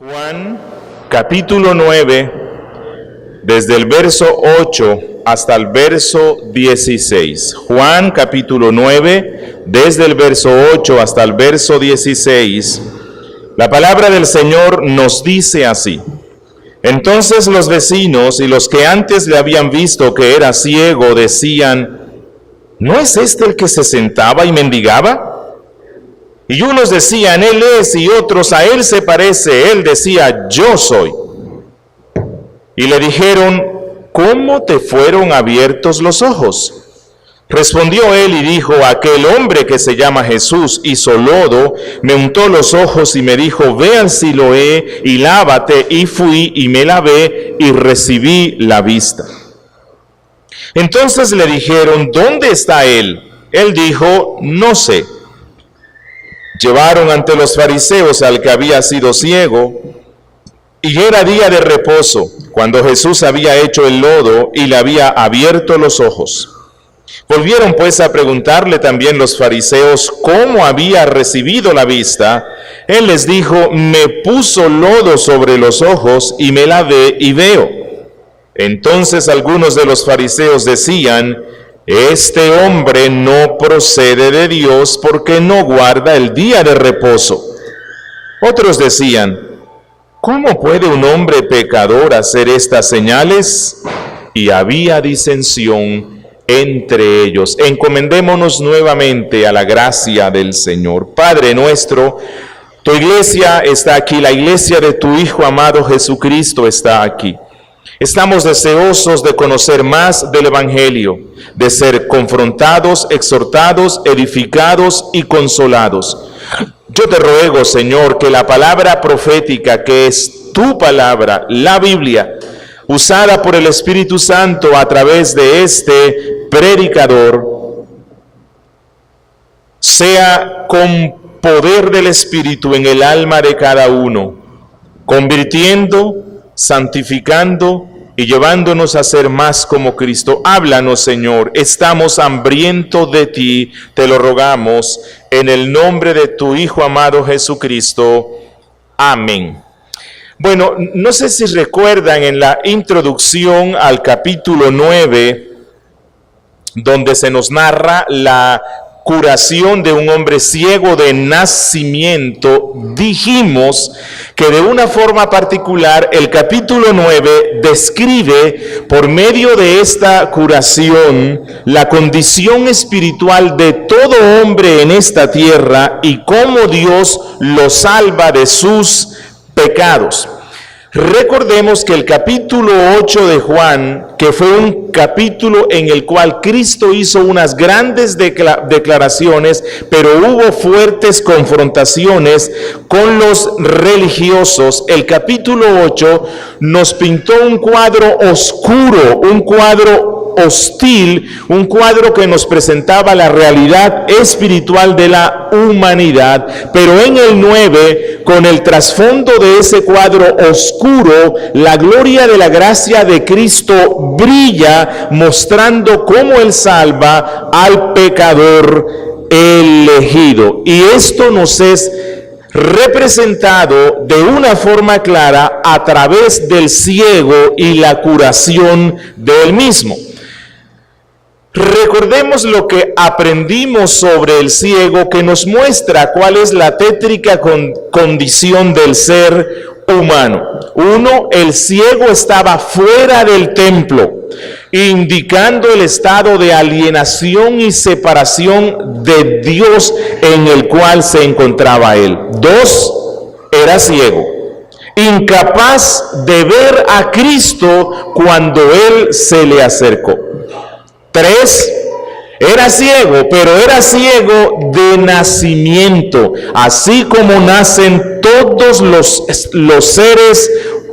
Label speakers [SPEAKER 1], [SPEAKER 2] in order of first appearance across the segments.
[SPEAKER 1] Juan capítulo 9, desde el verso 8 hasta el verso 16. Juan capítulo 9, desde el verso 8 hasta el verso 16. La palabra del Señor nos dice así: Entonces los vecinos y los que antes le habían visto que era ciego decían: ¿no es este el que se sentaba y mendigaba? Y unos decían: él es, y otros: a él se parece. Él decía: yo soy. Y le dijeron: ¿cómo te fueron abiertos los ojos? Respondió él y dijo: aquel hombre que se llama Jesús hizo lodo, me untó los ojos y me dijo: ve al Siloé y lávate. Y fui y me lavé y recibí la vista. Entonces le dijeron: ¿dónde está él? Él dijo: no sé. Llevaron ante los fariseos al que había sido ciego, y era día de reposo, cuando Jesús había hecho el lodo y le había abierto los ojos. Volvieron pues a preguntarle también los fariseos cómo había recibido la vista. Él les dijo: me puso lodo sobre los ojos y me lavé y veo. Entonces algunos de los fariseos decían: este hombre no procede de Dios porque no guarda el día de reposo. Otros decían: ¿cómo puede un hombre pecador hacer estas señales? Y había disensión entre ellos. Encomendémonos nuevamente a la gracia del Señor. Padre nuestro, tu iglesia está aquí, la iglesia de tu Hijo amado Jesucristo está aquí. Estamos deseosos de conocer más del Evangelio, de ser confrontados, exhortados, edificados y consolados. Yo te ruego, Señor, que la palabra profética, que es tu palabra, la Biblia, usada por el Espíritu Santo a través de este predicador, sea con poder del Espíritu en el alma de cada uno, convirtiendo, santificando y llevándonos a ser más como Cristo. Háblanos, Señor, estamos hambrientos de ti, te lo rogamos, en el nombre de tu Hijo amado Jesucristo. Amén. Bueno, no sé si recuerdan en la introducción al capítulo 9, donde se nos narra la curación de un hombre ciego de nacimiento, dijimos que de una forma particular el capítulo 9 describe por medio de esta curación la condición espiritual de todo hombre en esta tierra y cómo Dios lo salva de sus pecados. Recordemos que el capítulo 8 de Juan, que fue un capítulo en el cual Cristo hizo unas grandes declaraciones, pero hubo fuertes confrontaciones con los religiosos. El capítulo 8 nos pintó un cuadro oscuro, un cuadro hostil, un cuadro que nos presentaba la realidad espiritual de la humanidad, pero en el 9, con el trasfondo de ese cuadro oscuro, la gloria de la gracia de Cristo brilla, mostrando cómo Él salva al pecador elegido. Y esto nos es representado de una forma clara a través del ciego y la curación del mismo. Recordemos lo que aprendimos sobre el ciego, que nos muestra cuál es la tétrica condición del ser humano. Uno, el ciego estaba fuera del templo, indicando el estado de alienación y separación de Dios en el cual se encontraba él. Dos, era ciego, incapaz de ver a Cristo cuando él se le acercó. 3, era ciego, pero era ciego de nacimiento, así como nacen todos los seres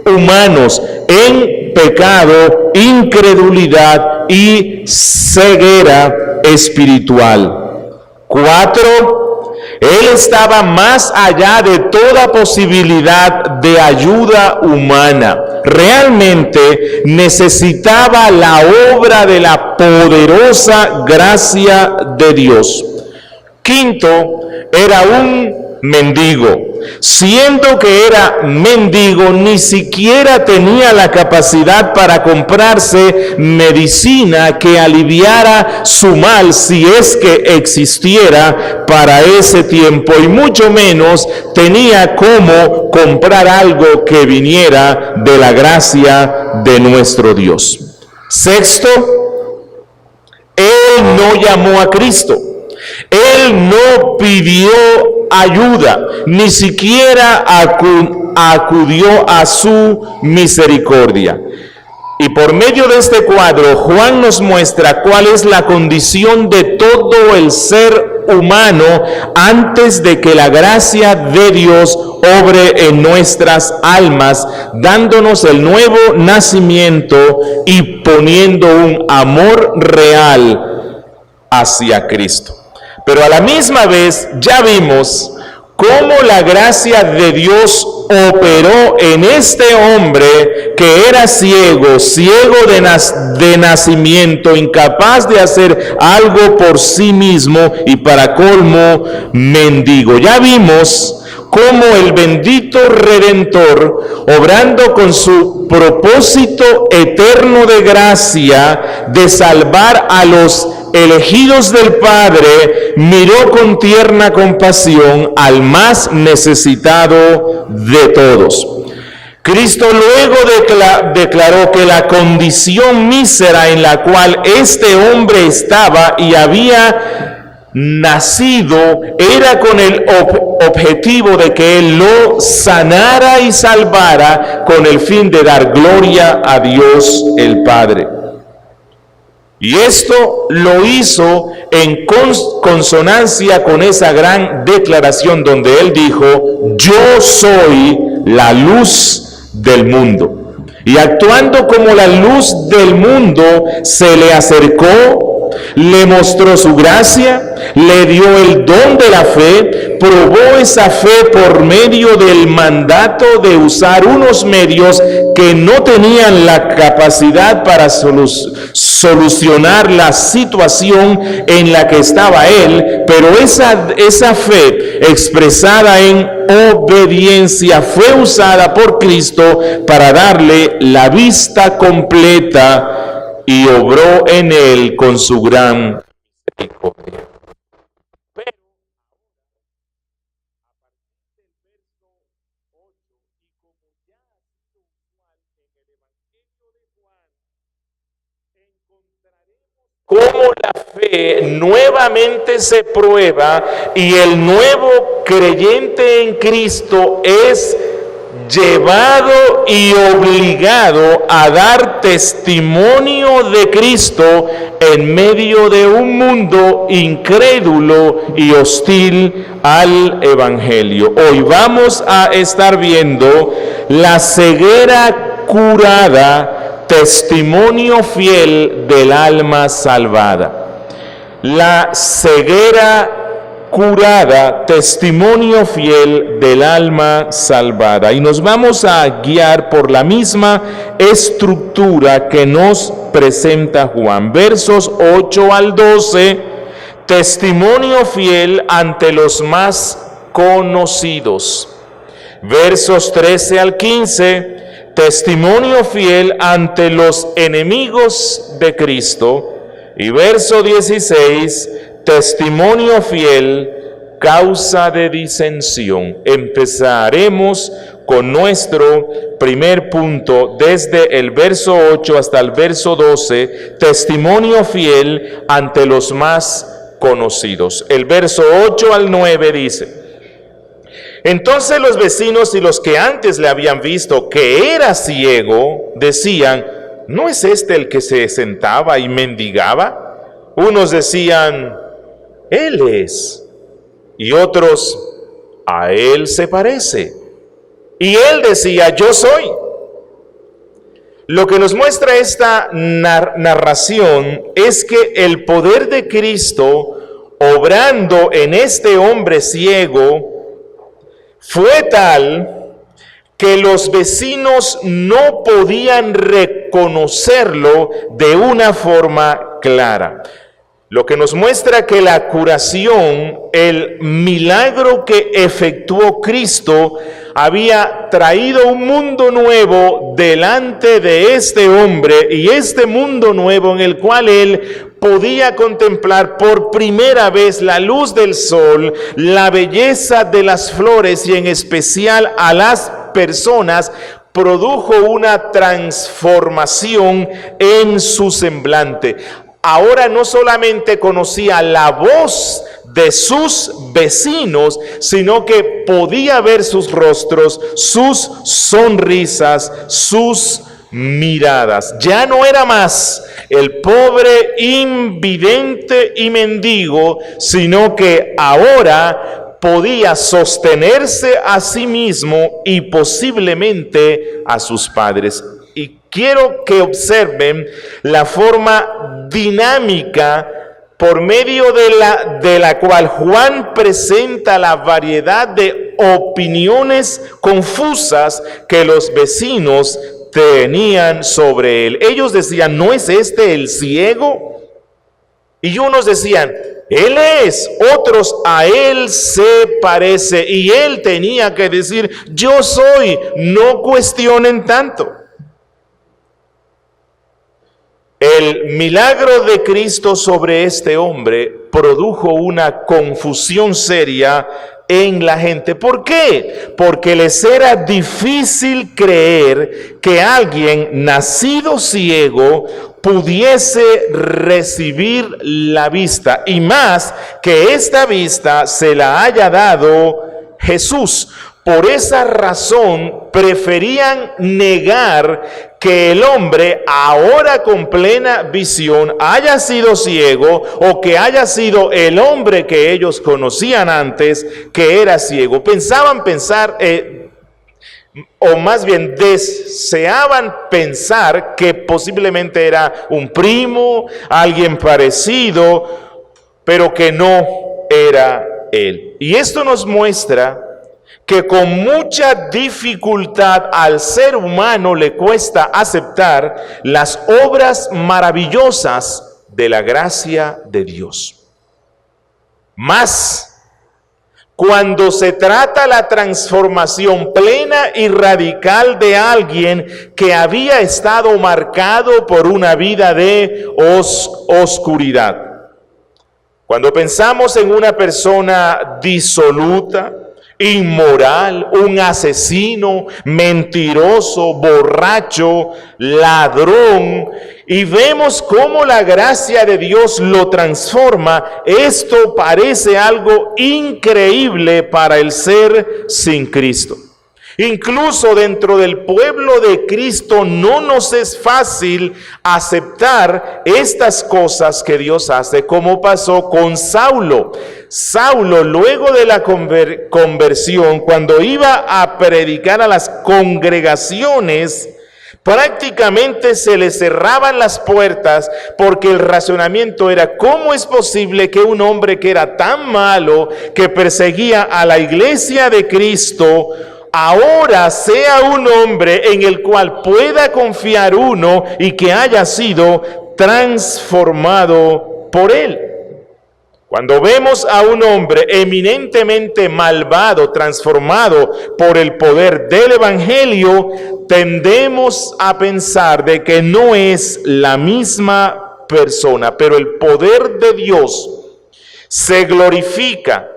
[SPEAKER 1] humanos en pecado, incredulidad y ceguera espiritual. 4, él estaba más allá de toda posibilidad de ayuda humana. Realmente necesitaba la obra de la poderosa gracia de Dios. 5, era un mendigo. Siendo que era mendigo, ni siquiera tenía la capacidad para comprarse medicina que aliviara su mal, si es que existiera para ese tiempo, y mucho menos tenía cómo comprar algo que viniera de la gracia de nuestro Dios. Sexto, él no llamó a Cristo. Él no pidió ayuda, ni siquiera acudió a su misericordia. Y por medio de este cuadro, Juan nos muestra cuál es la condición de todo el ser humano antes de que la gracia de Dios obre en nuestras almas, dándonos el nuevo nacimiento y poniendo un amor real hacia Cristo. Pero a la misma vez ya vimos cómo la gracia de Dios operó en este hombre que era ciego de nacimiento, incapaz de hacer algo por sí mismo y para colmo mendigo. Ya vimos cómo el bendito Redentor, obrando con su propósito eterno de gracia de salvar a los elegidos del Padre, miró con tierna compasión al más necesitado de todos. Cristo luego declaró que la condición mísera en la cual este hombre estaba y había nacido era con el objetivo de que Él lo sanara y salvara con el fin de dar gloria a Dios el Padre. Y esto lo hizo en consonancia con esa gran declaración donde Él dijo: yo soy la luz del mundo. Y actuando como la luz del mundo, se le acercó, le mostró su gracia, le dio el don de la fe, probó esa fe por medio del mandato de usar unos medios que no tenían la capacidad para solucionar la situación en la que estaba él, pero esa fe expresada en obediencia fue usada por Cristo para darle la vista completa y obró en él con su gran misericordia. Pero, a partir del verso 8, y como ya ha sido usual en el Evangelio de Juan, encontraremos cómo la fe nuevamente se prueba y el nuevo creyente en Cristo es llevado y obligado a dar testimonio de Cristo en medio de un mundo incrédulo y hostil al Evangelio. Hoy vamos a estar viendo la ceguera curada, testimonio fiel del alma salvada. La ceguera curada, testimonio fiel del alma salvada. Y nos vamos a guiar por la misma estructura que nos presenta Juan. Versos 8 al 12, testimonio fiel ante los más conocidos. Versos 13 al 15, testimonio fiel ante los enemigos de Cristo. Y verso 16, testimonio fiel, causa de disensión. Empezaremos con nuestro primer punto desde el verso 8 hasta el verso 12, testimonio fiel ante los más conocidos. El verso 8 al 9 dice: entonces los vecinos y los que antes le habían visto que era ciego, decían: ¿no es este el que se sentaba y mendigaba? Unos decían: él es, y otros: a él se parece. Y él decía: yo soy. Lo que nos muestra esta narración es que el poder de Cristo obrando en este hombre ciego fue tal que los vecinos no podían reconocerlo de una forma clara. lo que nos muestra que la curación, el milagro que efectuó Cristo, había traído un mundo nuevo delante de este hombre, y este mundo nuevo en el cual él podía contemplar por primera vez la luz del sol, la belleza de las flores y en especial a las personas, produjo una transformación en su semblante. Ahora no solamente conocía la voz de sus vecinos, sino que podía ver sus rostros, sus sonrisas, sus miradas. Ya no era más el pobre invidente y mendigo, sino que ahora podía sostenerse a sí mismo y posiblemente a sus padres. Y quiero que observen la forma dinámica por medio de la cual Juan presenta la variedad de opiniones confusas que los vecinos tenían sobre él. Ellos decían, ¿no es este el ciego? Y unos decían, él es, otros, a él se parece. Y él tenía que decir, yo soy, no cuestionen tanto. El milagro de Cristo sobre este hombre produjo una confusión seria en la gente. ¿Por qué? Porque les era difícil creer que alguien nacido ciego pudiese recibir la vista, y más que esta vista se la haya dado Jesús. Por esa razón preferían negar que el hombre, ahora con plena visión, haya sido ciego, o que haya sido el hombre que ellos conocían antes que era ciego. O más bien deseaban pensar que posiblemente era un primo, alguien parecido, pero que no era él. Y esto nos muestra que con mucha dificultad al ser humano le cuesta aceptar las obras maravillosas de la gracia de Dios. Más cuando se trata la transformación plena y radical de alguien que había estado marcado por una vida de oscuridad. Cuando pensamos en una persona disoluta, inmoral, un asesino, mentiroso, borracho, ladrón, y vemos cómo la gracia de Dios lo transforma, esto parece algo increíble para el ser sin Cristo. Incluso dentro del pueblo de Cristo no nos es fácil aceptar estas cosas que Dios hace, como pasó con Saulo. Saulo, luego de la conversión, cuando iba a predicar a las congregaciones, prácticamente se le cerraban las puertas, porque el razonamiento era: ¿cómo es posible que un hombre que era tan malo, que perseguía a la iglesia de Cristo, ahora sea un hombre en el cual pueda confiar uno y que haya sido transformado por él? Cuando vemos a un hombre eminentemente malvado, transformado por el poder del Evangelio, tendemos a pensar de que no es la misma persona, pero el poder de Dios se glorifica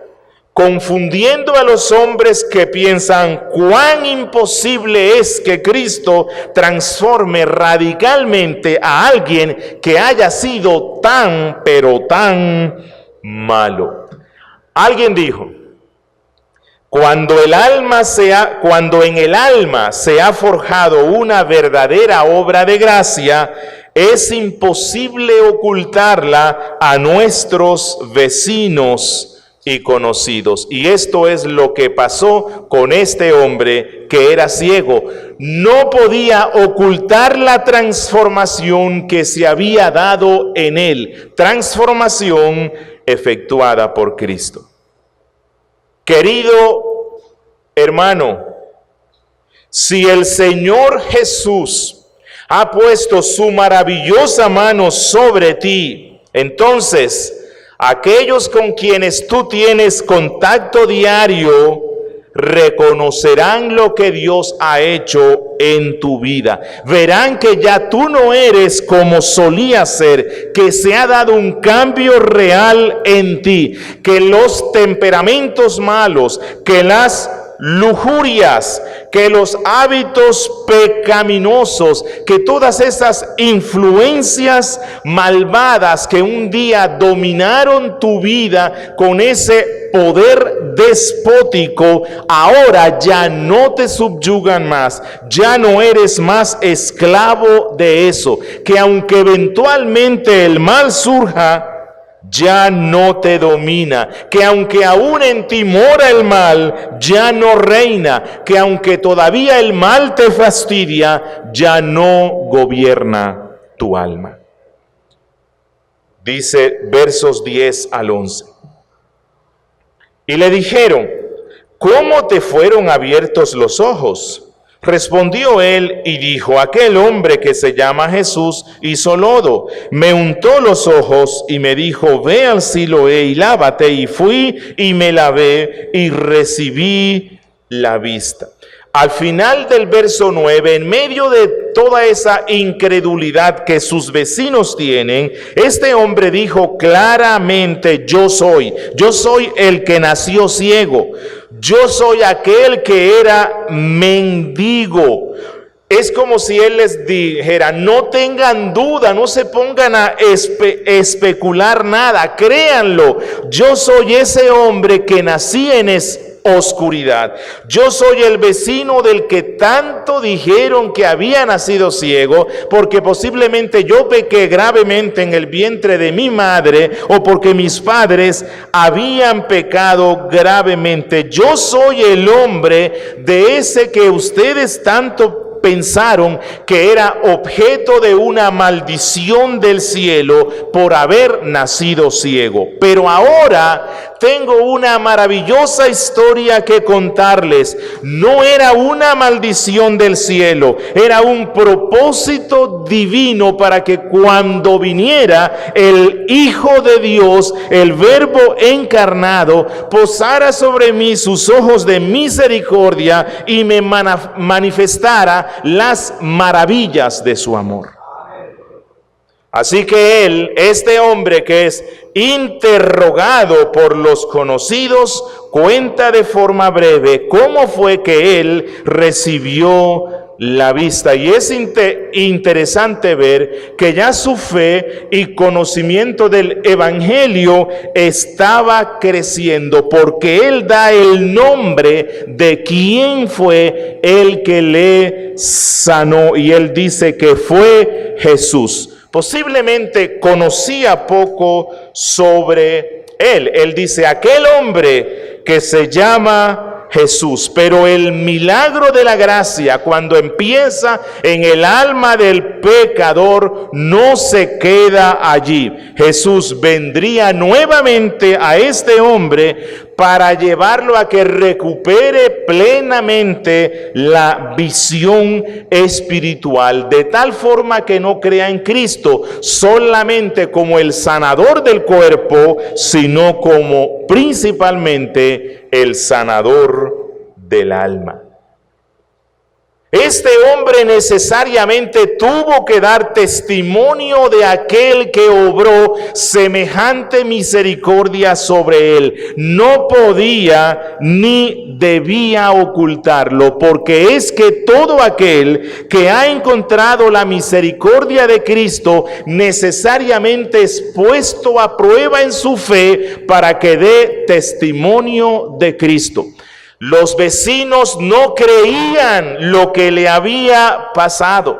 [SPEAKER 1] confundiendo a los hombres que piensan cuán imposible es que Cristo transforme radicalmente a alguien que haya sido tan, pero tan malo. Alguien dijo: cuando en el alma se ha forjado una verdadera obra de gracia, es imposible ocultarla a nuestros vecinos y conocidos. Y esto es lo que pasó con este hombre que era ciego. No podía ocultar la transformación que se había dado en él, transformación efectuada por Cristo. Querido hermano, si el Señor Jesús ha puesto su maravillosa mano sobre ti Entonces, aquellos con quienes tú tienes contacto diario reconocerán lo que Dios ha hecho en tu vida. Verán que ya tú no eres como solías ser, que se ha dado un cambio real en ti, que los temperamentos malos, que las lujurias, que los hábitos pecaminosos, que todas esas influencias malvadas que un día dominaron tu vida con ese poder despótico, ahora ya no te subyugan más, ya no eres más esclavo de eso, que aunque eventualmente el mal surja, ya no te domina, que aunque aún en ti mora el mal, ya no reina, que aunque todavía el mal te fastidia, ya no gobierna tu alma. Dice versos 10 al 11. Y le dijeron, ¿cómo te fueron abiertos los ojos? Respondió él y dijo, aquel hombre que se llama Jesús hizo lodo, me untó los ojos y me dijo, ve al Siloé y lávate. Y fui y me lavé y recibí la vista. Al final del verso 9, en medio de toda esa incredulidad que sus vecinos tienen, este hombre dijo claramente, yo soy el que nació ciego. Yo soy aquel que era mendigo. Es como si él les dijera, no tengan duda, no se pongan a especular nada, créanlo. Yo soy ese hombre que nací en oscuridad. Yo soy el vecino del que tanto dijeron que había nacido ciego, porque posiblemente yo pequé gravemente en el vientre de mi madre, o porque mis padres habían pecado gravemente. Yo soy el hombre de ese que ustedes tanto pensaron que era objeto de una maldición del cielo por haber nacido ciego. Pero ahora tengo una maravillosa historia que contarles. No era una maldición del cielo, era un propósito divino para que cuando viniera el Hijo de Dios, el Verbo encarnado, posara sobre mí sus ojos de misericordia y me manifestara las maravillas de su amor. Así que él, este hombre que es interrogado por los conocidos, cuenta de forma breve cómo fue que él recibió la vista. Y es interesante ver que ya su fe y conocimiento del evangelio estaba creciendo, porque él da el nombre de quién fue el que le sanó, y él dice que fue Jesús. Posiblemente conocía poco sobre él. Él dice, aquel hombre que se llama Jesús. Pero el milagro de la gracia, cuando empieza en el alma del pecador, no se queda allí. Jesús vendría nuevamente a este hombre para llevarlo a que recupere plenamente la visión espiritual, de tal forma que no crea en Cristo solamente como el sanador del cuerpo, sino como principalmente el sanador del alma. Este hombre necesariamente tuvo que dar testimonio de aquel que obró semejante misericordia sobre él. No podía ni debía ocultarlo, porque es que todo aquel que ha encontrado la misericordia de Cristo necesariamente es puesto a prueba en su fe para que dé testimonio de Cristo. Los vecinos no creían lo que le había pasado.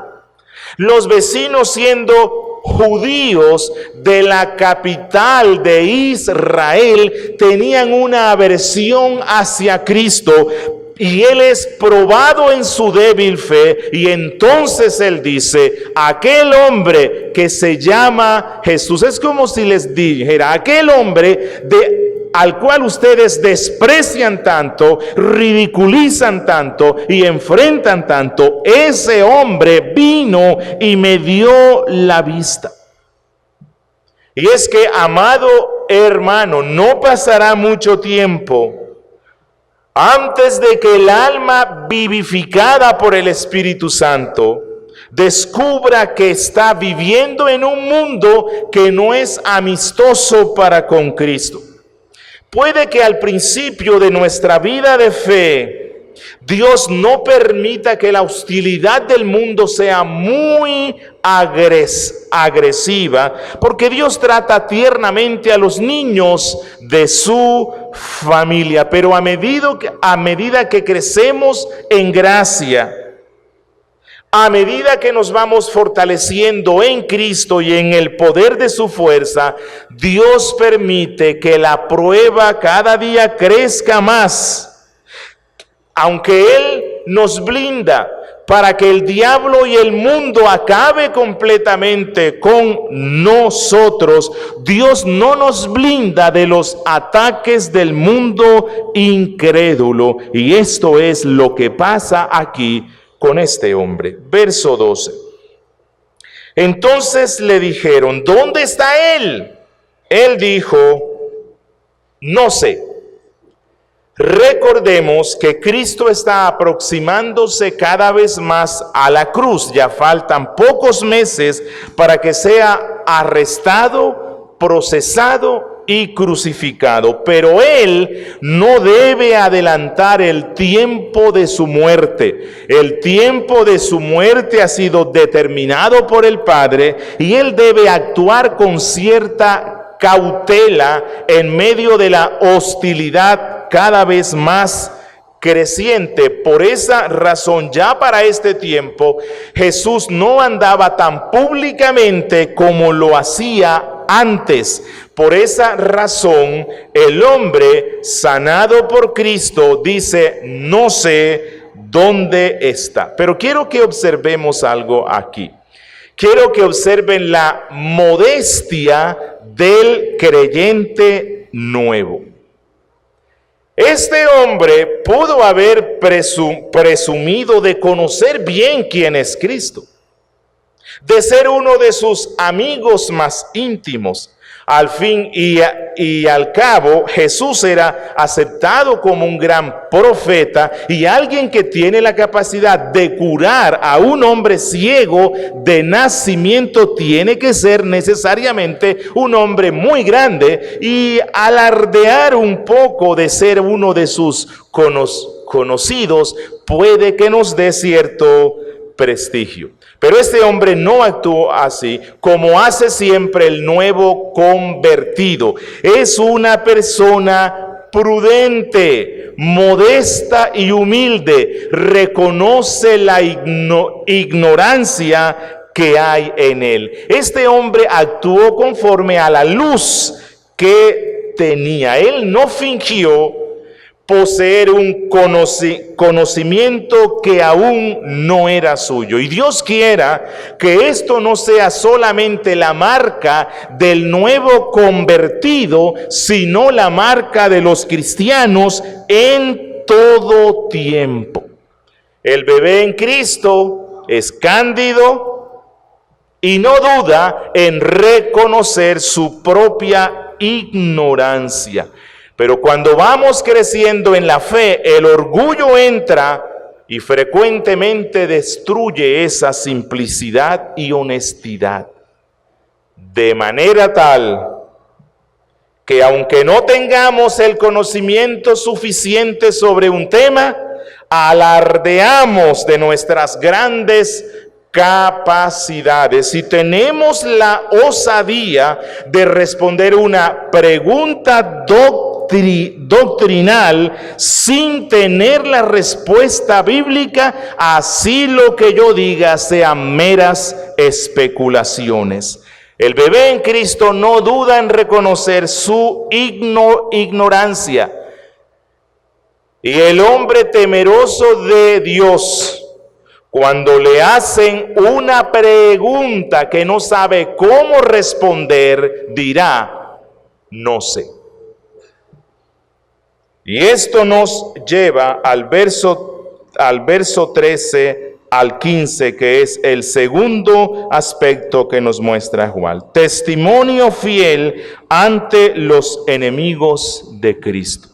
[SPEAKER 1] Los vecinos, siendo judíos de la capital de Israel, tenían una aversión hacia Cristo, y él es probado en su débil fe, y entonces él dice, aquel hombre que se llama Jesús, es como si les dijera, aquel hombre al cual ustedes desprecian tanto, ridiculizan tanto y enfrentan tanto, ese hombre vino y me dio la vista. Y es que, amado hermano, no pasará mucho tiempo antes de que el alma vivificada por el Espíritu Santo descubra que está viviendo en un mundo que no es amistoso para con Cristo. Puede que al principio de nuestra vida de fe, Dios no permita que la hostilidad del mundo sea muy agresiva, porque Dios trata tiernamente a los niños de su familia. Pero a medida que crecemos en gracia, a medida que nos vamos fortaleciendo en Cristo y en el poder de su fuerza, Dios permite que la prueba cada día crezca más. Aunque Él nos blinda para que el diablo y el mundo acabe completamente con nosotros, Dios no nos blinda de los ataques del mundo incrédulo. Y esto es lo que pasa aquí con este hombre. Verso 12. Entonces le dijeron, ¿dónde está él? Él dijo, no sé. Recordemos que Cristo está aproximándose cada vez más a la cruz. Ya faltan pocos meses para que sea arrestado, procesado y crucificado. Pero Él no debe adelantar el tiempo de su muerte. El tiempo de su muerte ha sido determinado por el Padre y Él debe actuar con cierta cautela en medio de la hostilidad cada vez más creciente. Por esa razón, ya para este tiempo, Jesús no andaba tan públicamente como lo hacía antes. Por esa razón, el hombre sanado por Cristo dice, no sé dónde está. Pero quiero que observemos algo aquí. Quiero que observen la modestia del creyente nuevo. Este hombre pudo haber presumido de conocer bien quién es Cristo, de ser uno de sus amigos más íntimos. Al fin y al cabo, Jesús era aceptado como un gran profeta y alguien que tiene la capacidad de curar a un hombre ciego de nacimiento tiene que ser necesariamente un hombre muy grande y alardear un poco de ser uno de sus conocidos puede que nos dé cierto prestigio. Pero este hombre no actuó así, como hace siempre el nuevo convertido. Es una persona prudente, modesta y humilde. Reconoce la ignorancia que hay en él. Este hombre actuó conforme a la luz que tenía. Él no fingió poseer un conocimiento que aún no era suyo. Y Dios quiera que esto no sea solamente la marca del nuevo convertido, sino la marca de los cristianos en todo tiempo. El bebé en Cristo es cándido y no duda en reconocer su propia ignorancia. Pero cuando vamos creciendo en la fe, el orgullo entra y frecuentemente destruye esa simplicidad y honestidad. De manera tal que aunque no tengamos el conocimiento suficiente sobre un tema, alardeamos de nuestras grandes capacidades. Si tenemos la osadía de responder una pregunta doctrinal sin tener la respuesta bíblica, así lo que yo diga sean meras especulaciones. El bebé en Cristo no duda en reconocer su ignorancia. Y el hombre temeroso de Dios, cuando le hacen una pregunta que no sabe cómo responder, dirá, no sé. Y esto nos lleva al verso 13 al 15, que es el segundo aspecto que nos muestra Juan. Testimonio fiel ante los enemigos de Cristo.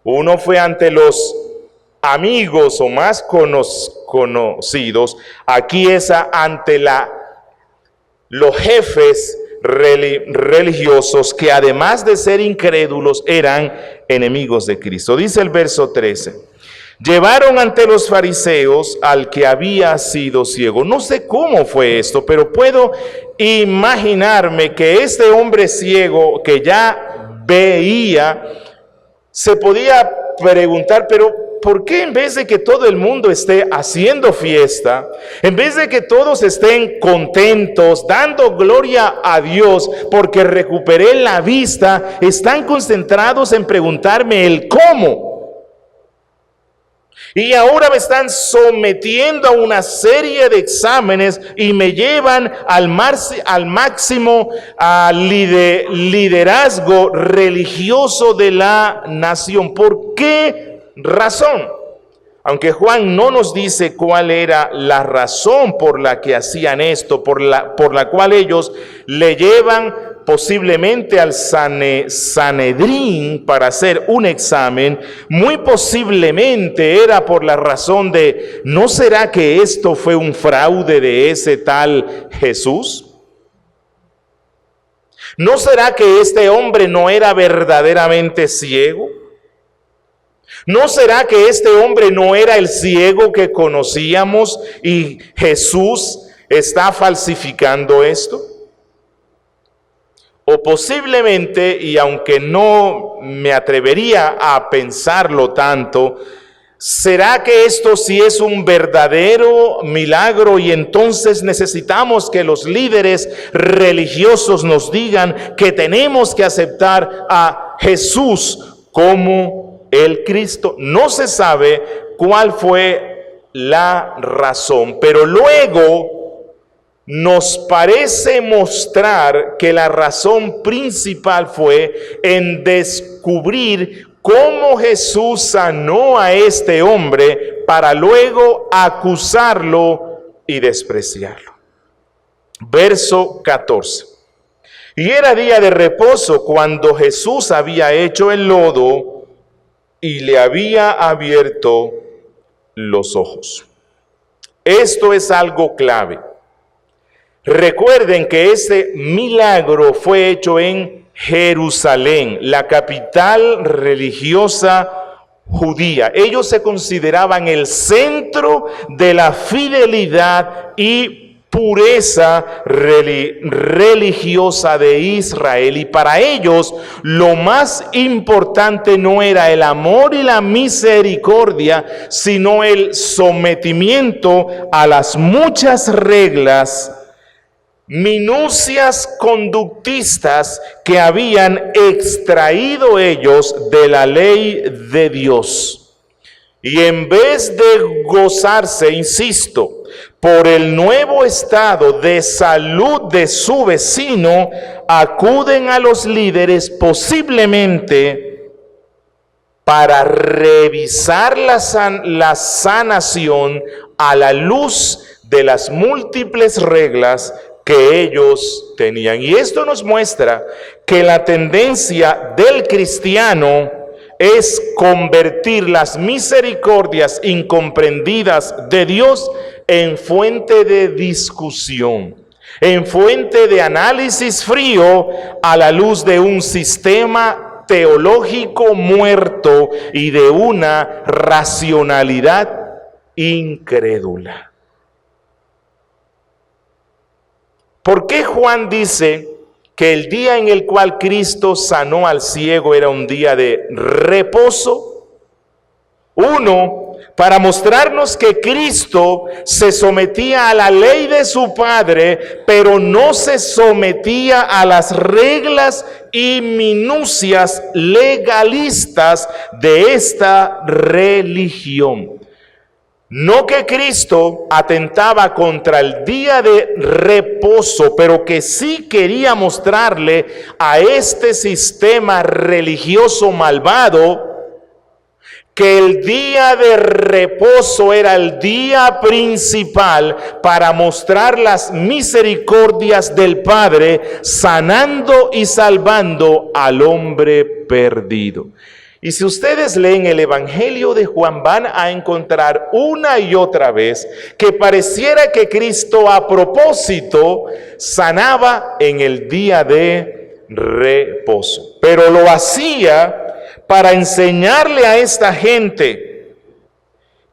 [SPEAKER 1] Uno fue ante los amigos o más conocidos. Aquí es ante los jefes religiosos que, además de ser incrédulos, eran enemigos de Cristo. Dice el verso 13: llevaron ante los fariseos al que había sido ciego. No sé cómo fue esto, pero puedo imaginarme que este hombre ciego que ya veía se podía preguntar, pero ¿por qué en vez de que todo el mundo esté haciendo fiesta, en vez de que todos estén contentos, dando gloria a Dios porque recuperé la vista, están concentrados en preguntarme el cómo? Y ahora me están sometiendo a una serie de exámenes y me llevan al máximo liderazgo religioso de la nación. ¿Por qué razón? Aunque Juan no nos dice cuál era la razón por la que hacían esto, por la cual ellos le llevan posiblemente al Sanedrín para hacer un examen, muy posiblemente era por la razón de, ¿no será que esto fue un fraude de ese tal Jesús? ¿No será que este hombre no era verdaderamente ciego? ¿No será que este hombre no era el ciego que conocíamos y Jesús está falsificando esto? O posiblemente, y aunque no me atrevería a pensarlo tanto, ¿será que esto sí es un verdadero milagro y entonces necesitamos que los líderes religiosos nos digan que tenemos que aceptar a Jesús como el Cristo? No se sabe cuál fue la razón, pero luego nos parece mostrar que la razón principal fue en descubrir cómo Jesús sanó a este hombre para luego acusarlo y despreciarlo. Verso 14. Y era día de reposo cuando Jesús había hecho el lodo y le había abierto los ojos. Esto es algo clave. Recuerden que este milagro fue hecho en Jerusalén, la capital religiosa judía. Ellos se consideraban el centro de la fidelidad y pureza religiosa de Israel. Y para ellos lo más importante no era el amor y la misericordia, sino el sometimiento a las muchas reglas, minucias conductistas que habían extraído ellos de la ley de Dios. Y en vez de gozarse, insisto, por el nuevo estado de salud de su vecino, acuden a los líderes posiblemente para revisar la sanación a la luz de las múltiples reglas que ellos tenían. Y esto nos muestra que la tendencia del cristiano es convertir las misericordias incomprendidas de Dios en fuente de discusión, en fuente de análisis frío a la luz de un sistema teológico muerto y de una racionalidad incrédula. ¿Por qué Juan dice que el día en el cual Cristo sanó al ciego era un día de reposo? Uno, para mostrarnos que Cristo se sometía a la ley de su Padre, pero no se sometía a las reglas y minucias legalistas de esta religión. No que Cristo atentaba contra el día de reposo, pero que sí quería mostrarle a este sistema religioso malvado que el día de reposo era el día principal para mostrar las misericordias del Padre, sanando y salvando al hombre perdido. Y si ustedes leen el Evangelio de Juan, van a encontrar una y otra vez que pareciera que Cristo a propósito sanaba en el día de reposo, pero lo hacía para enseñarle a esta gente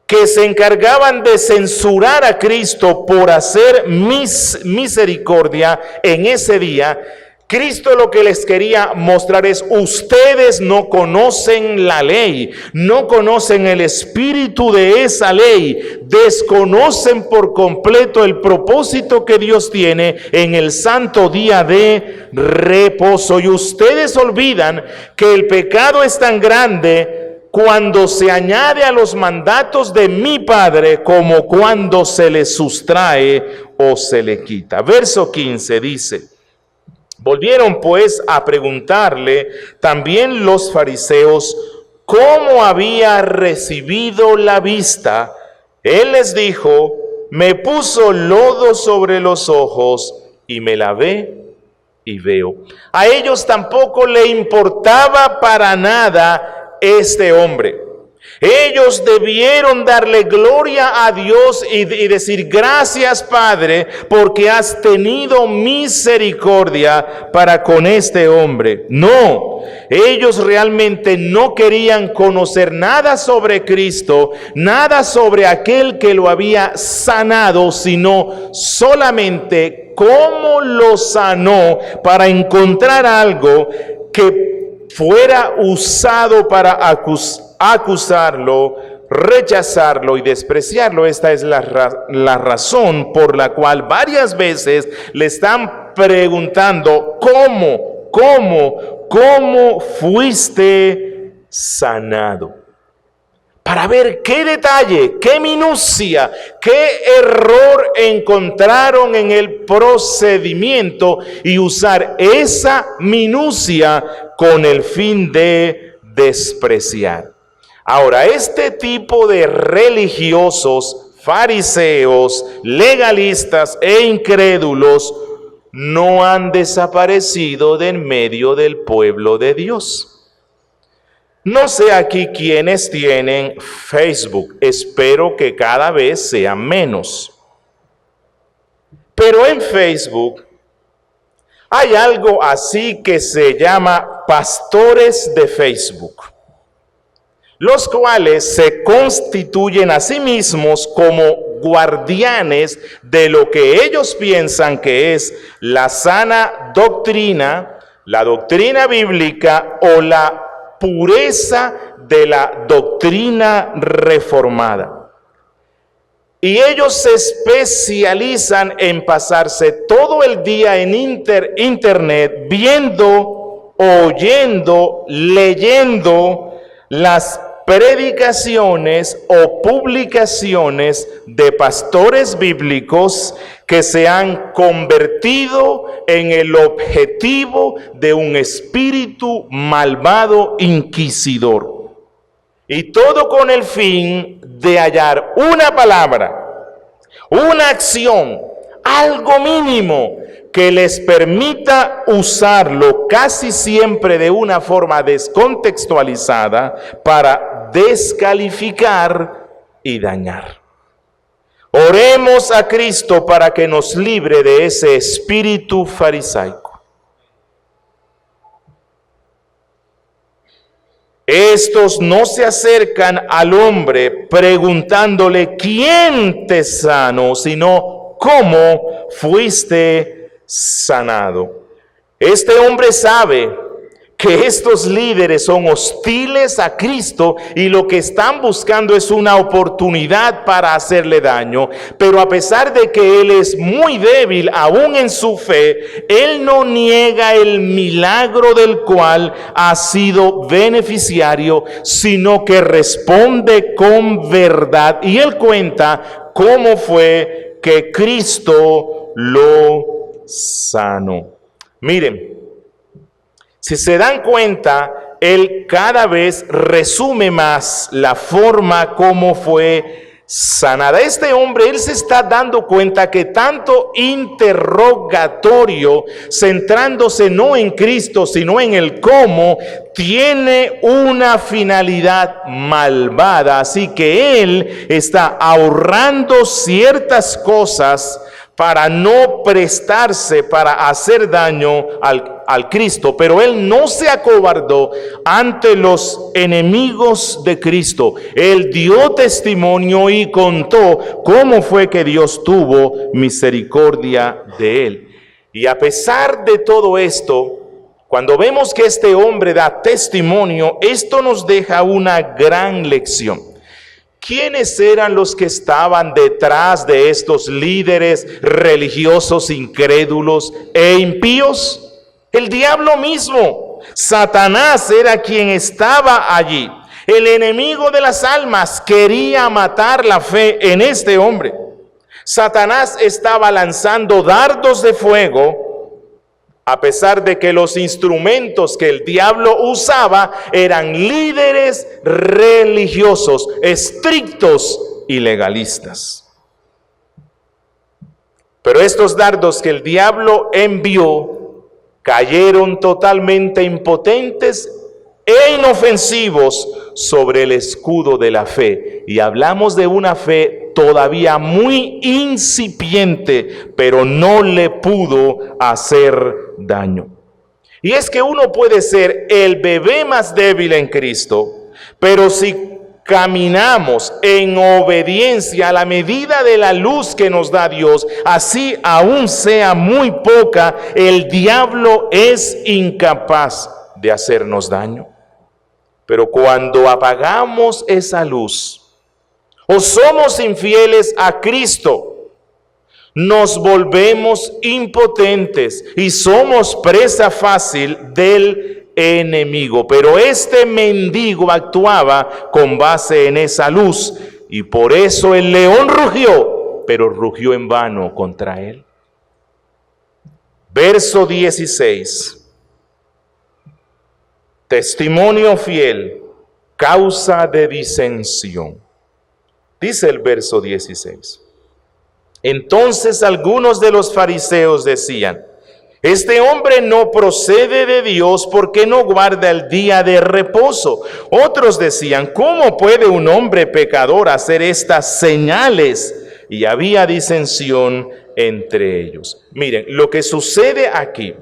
[SPEAKER 1] que se encargaban de censurar a Cristo por hacer misericordia en ese día. Cristo lo que les quería mostrar es: ustedes no conocen la ley, no conocen el espíritu de esa ley, desconocen por completo el propósito que Dios tiene en el santo día de reposo. Y ustedes olvidan que el pecado es tan grande cuando se añade a los mandatos de mi Padre como cuando se le sustrae o se le quita. Verso 15 dice: volvieron pues a preguntarle también los fariseos cómo había recibido la vista. Él les dijo: me puso lodo sobre los ojos y me lavé y veo. A ellos tampoco le importaba para nada este hombre. Ellos debieron darle gloria a Dios y decir: gracias, Padre, porque has tenido misericordia para con este hombre. No, ellos realmente no querían conocer nada sobre Cristo, nada sobre aquel que lo había sanado, sino solamente cómo lo sanó, para encontrar algo que fuera usado para acusarlo, rechazarlo y despreciarlo. Esta es la razón por la cual varias veces le están preguntando: ¿Cómo fuiste sanado? Para ver qué detalle, qué minucia, qué error encontraron en el procedimiento y usar esa minucia con el fin de despreciar. Ahora, este tipo de religiosos, fariseos, legalistas e incrédulos no han desaparecido de en medio del pueblo de Dios. No sé aquí quiénes tienen Facebook, espero que cada vez sean menos. Pero en Facebook hay algo así que se llama pastores de Facebook, los cuales se constituyen a sí mismos como guardianes de lo que ellos piensan que es la sana doctrina, la doctrina bíblica o la pureza de la doctrina reformada. Y ellos se especializan en pasarse todo el día en internet viendo, oyendo, leyendo las predicaciones o publicaciones de pastores bíblicos que se han convertido en el objetivo de un espíritu malvado inquisidor. Y todo con el fin de hallar una palabra, una acción, algo mínimo que les permita usarlo casi siempre de una forma descontextualizada para descalificar y dañar. Oremos a Cristo para que nos libre de ese espíritu farisaico. Estos no se acercan al hombre preguntándole quién te sanó, sino cómo fuiste sanado. Este hombre sabe que estos líderes son hostiles a Cristo y lo que están buscando es una oportunidad para hacerle daño. Pero a pesar de que él es muy débil aún en su fe, él no niega el milagro del cual ha sido beneficiario, sino que responde con verdad. Y él cuenta cómo fue que Cristo lo sanó. Miren, si se dan cuenta, él cada vez resume más la forma como fue sanada. Este hombre, él se está dando cuenta que tanto interrogatorio, centrándose no en Cristo, sino en el cómo, tiene una finalidad malvada. Así que él está ahorrando ciertas cosas para no prestarse, para hacer daño al Cristo. Pero él no se acobardó ante los enemigos de Cristo. Él dio testimonio y contó cómo fue que Dios tuvo misericordia de él. Y a pesar de todo esto, cuando vemos que este hombre da testimonio, esto nos deja una gran lección. ¿Quiénes eran los que estaban detrás de estos líderes religiosos incrédulos e impíos? El diablo mismo. Satanás era quien estaba allí. El enemigo de las almas quería matar la fe en este hombre. Satanás estaba lanzando dardos de fuego, a pesar de que los instrumentos que el diablo usaba eran líderes religiosos, estrictos y legalistas. Pero estos dardos que el diablo envió cayeron totalmente impotentes e inofensivos sobre el escudo de la fe. Y hablamos de una fe todavía muy incipiente, pero no le pudo hacer daño. Y es que uno puede ser el bebé más débil en Cristo, pero si caminamos en obediencia a la medida de la luz que nos da Dios, así aún sea muy poca, el diablo es incapaz de hacernos daño. Pero cuando apagamos esa luz o somos infieles a Cristo, nos volvemos impotentes y somos presa fácil del enemigo. Pero este mendigo actuaba con base en esa luz y por eso el león rugió, pero rugió en vano contra él. Verso 16. Testimonio fiel, causa de disensión. Dice el verso 16. Entonces algunos de los fariseos decían: este hombre no procede de Dios porque no guarda el día de reposo. Otros decían: ¿cómo puede un hombre pecador hacer estas señales? Y había disensión entre ellos. Miren, lo que sucede aquí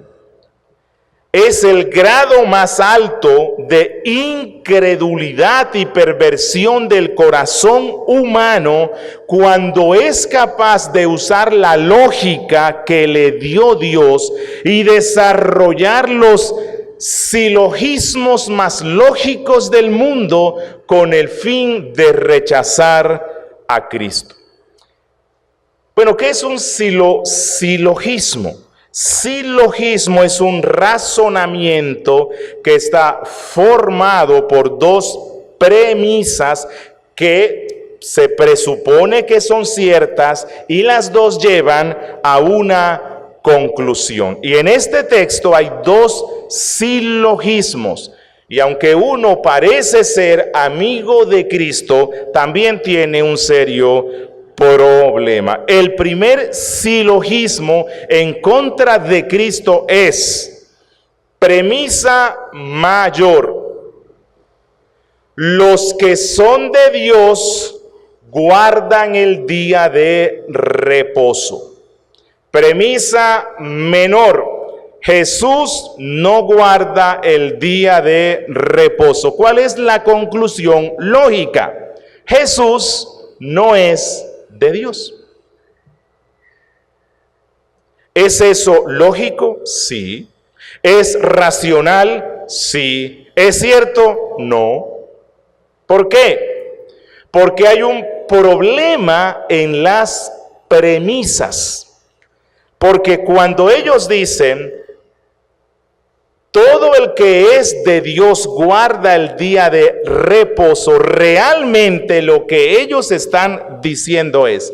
[SPEAKER 1] es el grado más alto de incredulidad y perversión del corazón humano cuando es capaz de usar la lógica que le dio Dios y desarrollar los silogismos más lógicos del mundo con el fin de rechazar a Cristo. Bueno, ¿qué es un silogismo? Silogismo es un razonamiento que está formado por dos premisas que se presupone que son ciertas y las dos llevan a una conclusión. Y en este texto hay dos silogismos. Y aunque uno parece ser amigo de Cristo, también tiene un serio problema. El primer silogismo en contra de Cristo es premisa mayor: los que son de Dios guardan el día de reposo. Premisa menor: Jesús no guarda el día de reposo. ¿Cuál es la conclusión lógica? Jesús no es de Dios. ¿Es eso lógico? Sí. ¿Es racional? Sí. ¿Es cierto? No. ¿Por qué? Porque hay un problema en las premisas. Porque cuando ellos dicen: todo el que es de Dios guarda el día de reposo, realmente lo que ellos están diciendo es: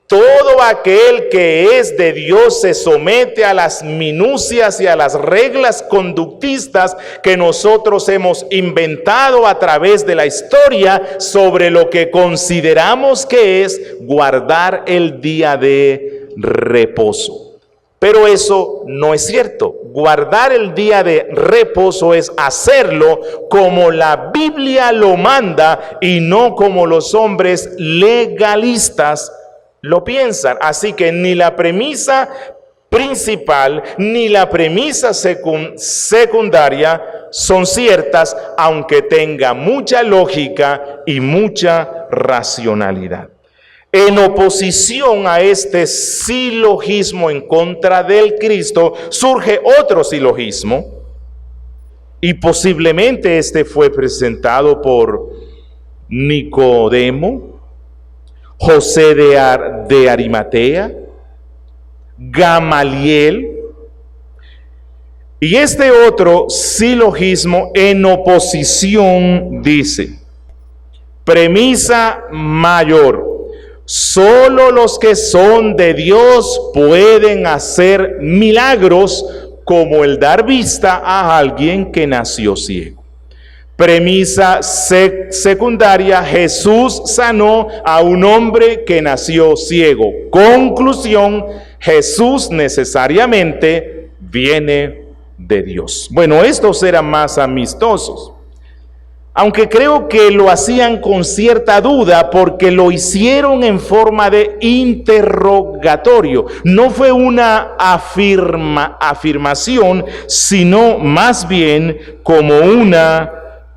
[SPEAKER 1] Todo aquel que es de Dios se somete a las minucias y a las reglas conductistas que nosotros hemos inventado a través de la historia sobre lo que consideramos que es guardar el día de reposo. Pero eso no es cierto. Guardar el día de reposo es hacerlo como la Biblia lo manda y no como los hombres legalistas lo piensan. Así que ni la premisa principal ni la premisa secundaria son ciertas, aunque tenga mucha lógica y mucha racionalidad. En oposición a este silogismo en contra del Cristo, surge otro silogismo, y posiblemente este fue presentado por Nicodemo, José de Arimatea, Gamaliel, y este otro silogismo en oposición dice: premisa mayor, solo los que son de Dios pueden hacer milagros como el dar vista a alguien que nació ciego. Premisa secundaria, Jesús sanó a un hombre que nació ciego. Conclusión, Jesús necesariamente viene de Dios. Bueno, estos eran más amistosos, aunque creo que lo hacían con cierta duda porque lo hicieron en forma de interrogatorio. No fue una afirmación, sino más bien como una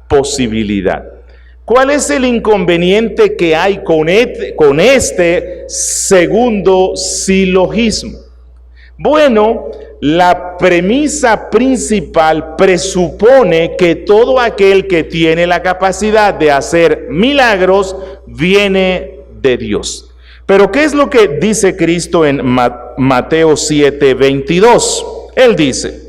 [SPEAKER 1] posibilidad. ¿Cuál es el inconveniente que hay con este segundo silogismo? Bueno, la premisa principal presupone que todo aquel que tiene la capacidad de hacer milagros viene de Dios. Pero ¿qué es lo que dice Cristo en Mateo 7:22? Él dice: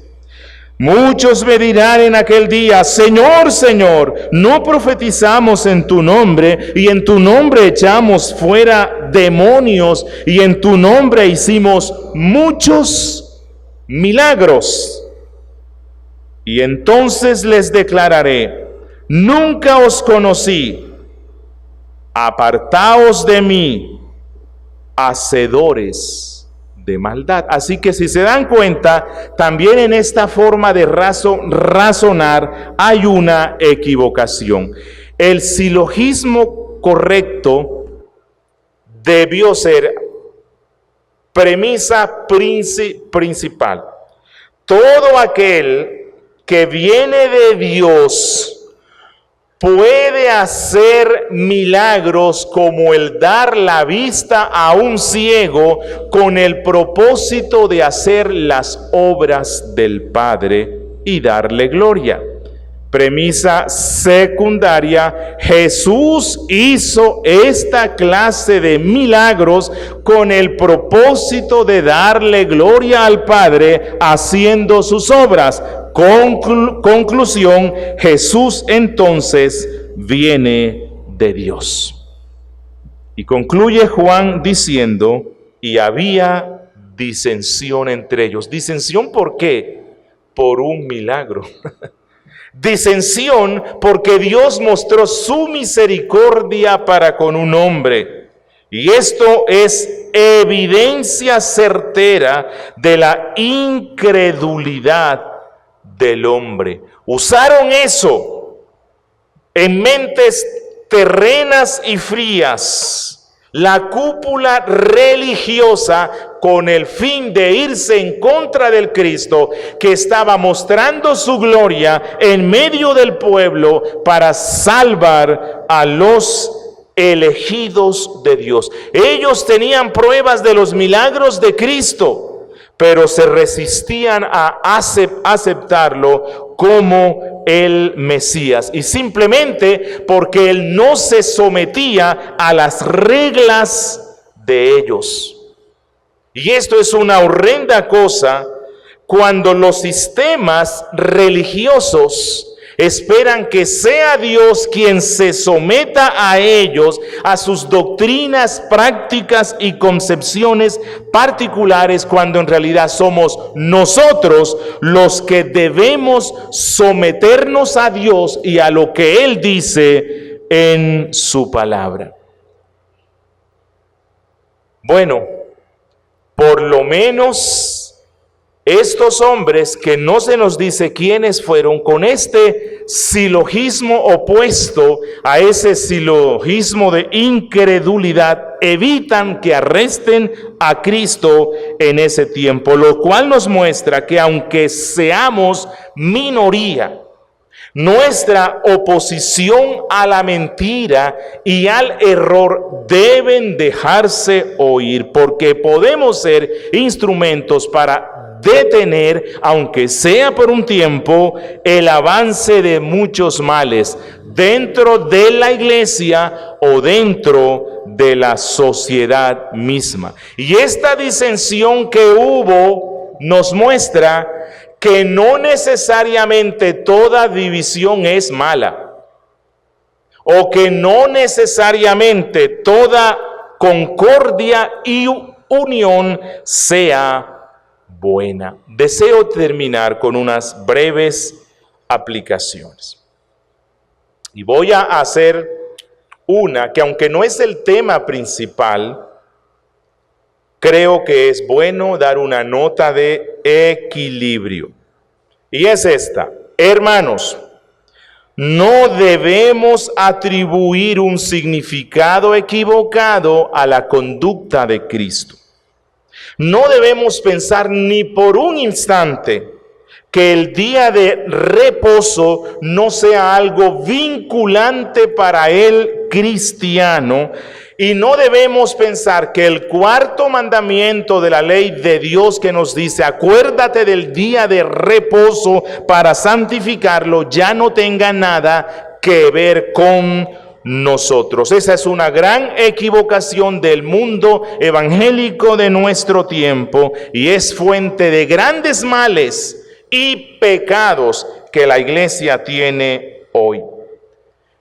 [SPEAKER 1] muchos me dirán en aquel día, Señor, Señor, ¿no profetizamos en tu nombre, y en tu nombre echamos fuera demonios, y en tu nombre hicimos muchos milagros? Y entonces les declararé: nunca os conocí, apartaos de mí, hacedores de maldad. Así que si se dan cuenta, también en esta forma de razonar hay una equivocación. El silogismo correcto debió ser premisa principal: todo aquel que viene de Dios puede hacer milagros como el dar la vista a un ciego, con el propósito de hacer las obras del Padre y darle gloria. Premisa secundaria: Jesús hizo esta clase de milagros con el propósito de darle gloria al Padre haciendo sus obras. Conclusión: Jesús entonces viene de Dios. Y concluye Juan diciendo: y había disensión entre ellos. ¿Disensión por qué? Por un milagro. Disensión porque Dios mostró su misericordia para con un hombre. Y esto es evidencia certera de la incredulidad del hombre. Usaron eso en mentes terrenas y frías, la cúpula religiosa, con el fin de irse en contra del Cristo que estaba mostrando su gloria en medio del pueblo para salvar a los elegidos de Dios. Ellos tenían pruebas de los milagros de Cristo, pero se resistían a aceptarlo como el Mesías, y simplemente porque él no se sometía a las reglas de ellos. Y esto es una horrenda cosa cuando los sistemas religiosos Esperan que sea Dios quien se someta a ellos, a sus doctrinas, prácticas y concepciones particulares, cuando en realidad somos nosotros los que debemos someternos a Dios y a lo que Él dice en su palabra. Bueno, por lo menos estos hombres, que no se nos dice quiénes fueron, con este silogismo opuesto a ese silogismo de incredulidad, evitan que arresten a Cristo en ese tiempo, lo cual nos muestra que aunque seamos minoría, nuestra oposición a la mentira y al error deben dejarse oír, porque podemos ser instrumentos para detener, aunque sea por un tiempo, el avance de muchos males dentro de la iglesia o dentro de la sociedad misma. Y esta disensión que hubo nos muestra que no necesariamente toda división es mala, o que no necesariamente toda concordia y unión sea buena. Deseo terminar con unas breves aplicaciones. Y voy a hacer una que, aunque no es el tema principal, creo que es bueno dar una nota de equilibrio. Y es esta: hermanos, no debemos atribuir un significado equivocado a la conducta de Cristo. No debemos pensar ni por un instante que el día de reposo no sea algo vinculante para el cristiano, y no debemos pensar que el cuarto mandamiento de la ley de Dios, que nos dice acuérdate del día de reposo para santificarlo, ya no tenga nada que ver con nosotros. Esa es una gran equivocación del mundo evangélico de nuestro tiempo, y es fuente de grandes males y pecados que la iglesia tiene hoy.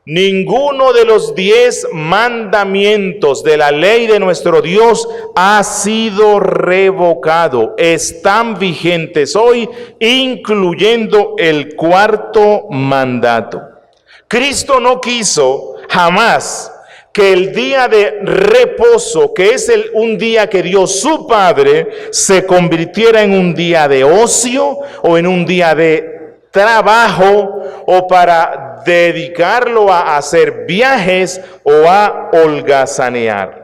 [SPEAKER 1] Ninguno de los 10 mandamientos de la ley de nuestro Dios ha sido revocado. Están vigentes hoy, incluyendo el cuarto mandato. Cristo no quiso jamás que el día de reposo, que es un día que dio su Padre, se convirtiera en un día de ocio o en un día de trabajo, o para dedicarlo a hacer viajes o a holgazanear.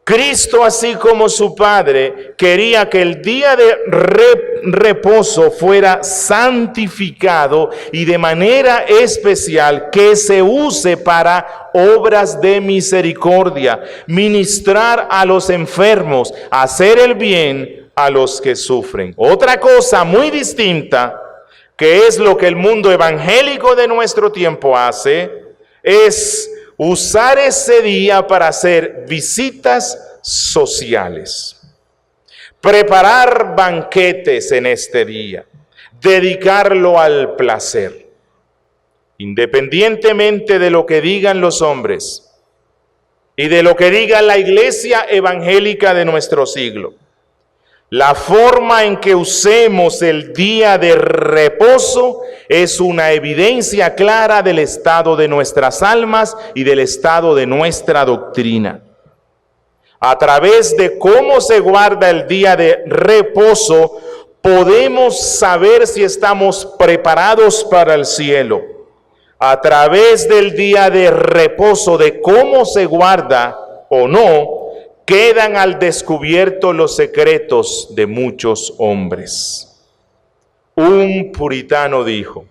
[SPEAKER 1] Cristo, así como su Padre, quería que el día de reposo fuera santificado, y de manera especial que se use para obras de misericordia, ministrar a los enfermos, hacer el bien a los que sufren. Otra cosa muy distinta, que es lo que el mundo evangélico de nuestro tiempo hace, es usar ese día para hacer visitas sociales, preparar banquetes en este día, dedicarlo al placer. Independientemente de lo que digan los hombres y de lo que diga la iglesia evangélica de nuestro siglo, la forma en que usemos el día de reposo es una evidencia clara del estado de nuestras almas y del estado de nuestra doctrina. A través de cómo se guarda el día de reposo, podemos saber si estamos preparados para el cielo. A través del día de reposo, de cómo se guarda o no, quedan al descubierto los secretos de muchos hombres. Un puritano dijo: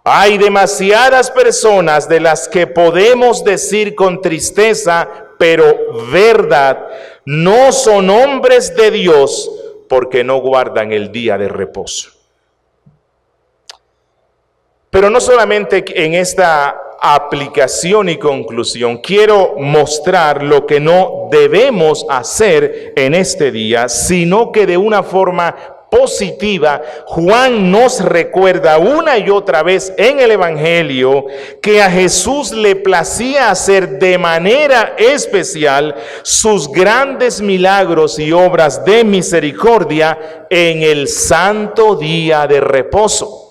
[SPEAKER 1] hay demasiadas personas de las que podemos decir con tristeza, pero verdad, no son hombres de Dios porque no guardan el día de reposo. Pero no solamente en esta aplicación y conclusión, quiero mostrar lo que no debemos hacer en este día, sino que de una forma positiva, Juan nos recuerda una y otra vez en el Evangelio que a Jesús le placía hacer de manera especial sus grandes milagros y obras de misericordia en el santo día de reposo.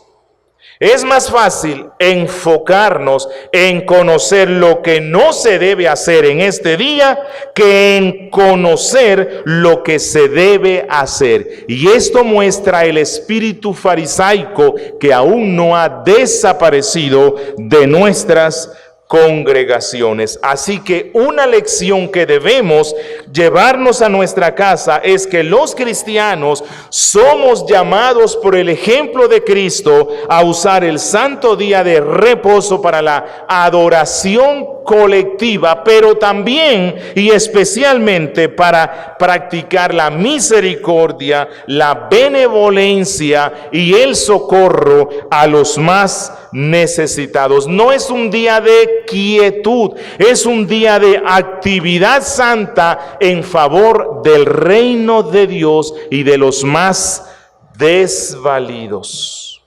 [SPEAKER 1] Es más fácil enfocarnos en conocer lo que no se debe hacer en este día que en conocer lo que se debe hacer. Y esto muestra el espíritu farisaico que aún no ha desaparecido de nuestras congregaciones. Así que una lección que debemos llevarnos a nuestra casa es que los cristianos somos llamados por el ejemplo de Cristo a usar el santo día de reposo para la adoración colectiva, pero también y especialmente para practicar la misericordia, la benevolencia y el socorro a los más necesitados. No es un día de quietud, es un día de actividad santa en favor del reino de Dios y de los más desvalidos.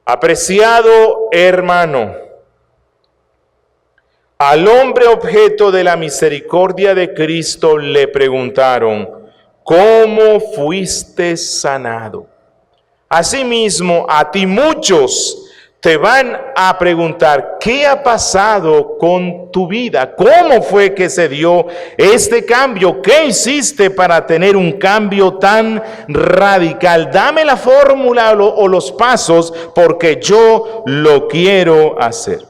[SPEAKER 1] Apreciado hermano, al hombre objeto de la misericordia de Cristo le preguntaron: ¿cómo fuiste sanado? Asimismo, a ti muchos te van a preguntar: ¿qué ha pasado con tu vida? ¿Cómo fue que se dio este cambio? ¿Qué hiciste para tener un cambio tan radical? Dame la fórmula o los pasos, porque yo lo quiero hacer.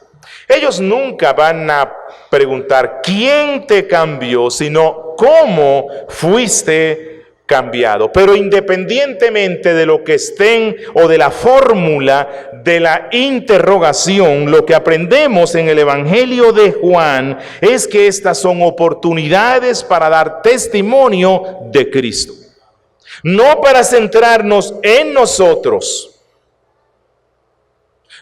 [SPEAKER 1] Ellos nunca van a preguntar quién te cambió, sino cómo fuiste cambiado. Pero independientemente de lo que estén o de la fórmula de la interrogación, lo que aprendemos en el Evangelio de Juan es que estas son oportunidades para dar testimonio de Cristo. No para centrarnos en nosotros,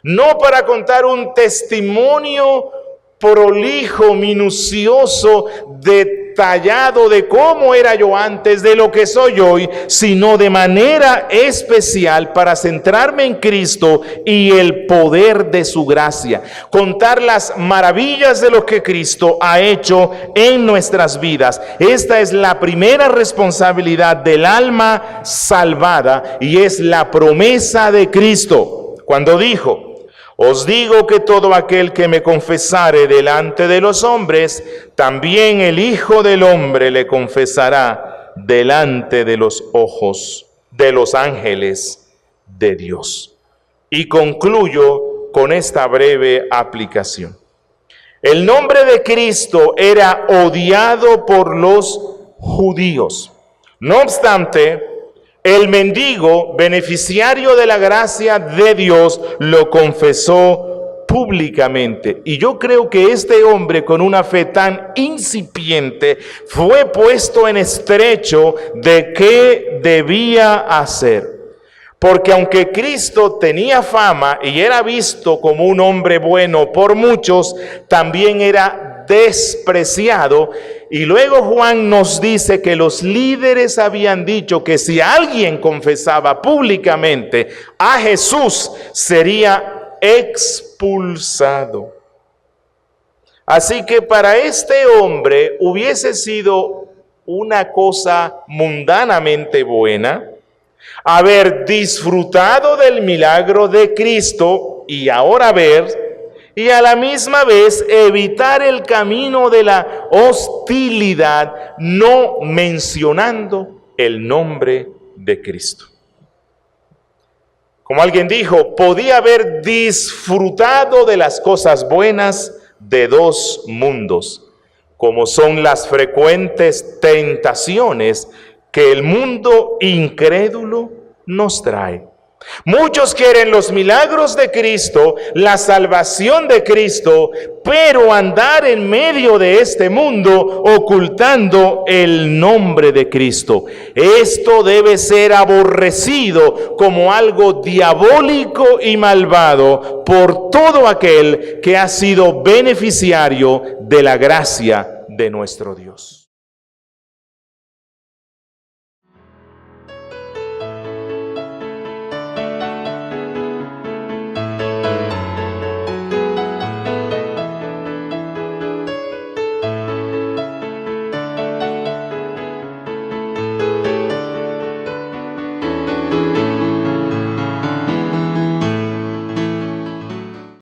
[SPEAKER 1] no para contar un testimonio prolijo, minucioso, detallado de cómo era yo antes, de lo que soy hoy, sino de manera especial para centrarme en Cristo y el poder de su gracia. Contar las maravillas de lo que Cristo ha hecho en nuestras vidas. Esta es la primera responsabilidad del alma salvada y es la promesa de Cristo. Cuando dijo: os digo que todo aquel que me confesare delante de los hombres, también el Hijo del Hombre le confesará delante de los ojos de los ángeles de Dios. Y concluyo con esta breve aplicación. El nombre de Cristo era odiado por los judíos. No obstante, el mendigo, beneficiario de la gracia de Dios, lo confesó públicamente. Y yo creo que este hombre, con una fe tan incipiente, fue puesto en estrecho de qué debía hacer. Porque aunque Cristo tenía fama y era visto como un hombre bueno por muchos, también era despreciado. Y luego Juan nos dice que los líderes habían dicho que si alguien confesaba públicamente a Jesús, sería expulsado. Así que para este hombre hubiese sido una cosa mundanamente buena haber disfrutado del milagro de Cristo y ahora ver, y a la misma vez evitar el camino de la hostilidad, no mencionando el nombre de Cristo. Como alguien dijo, podía haber disfrutado de las cosas buenas de dos mundos, como son las frecuentes tentaciones que el mundo incrédulo nos trae. Muchos quieren los milagros de Cristo, la salvación de Cristo, pero andar en medio de este mundo ocultando el nombre de Cristo. Esto debe ser aborrecido como algo diabólico y malvado por todo aquel que ha sido beneficiario de la gracia de nuestro Dios.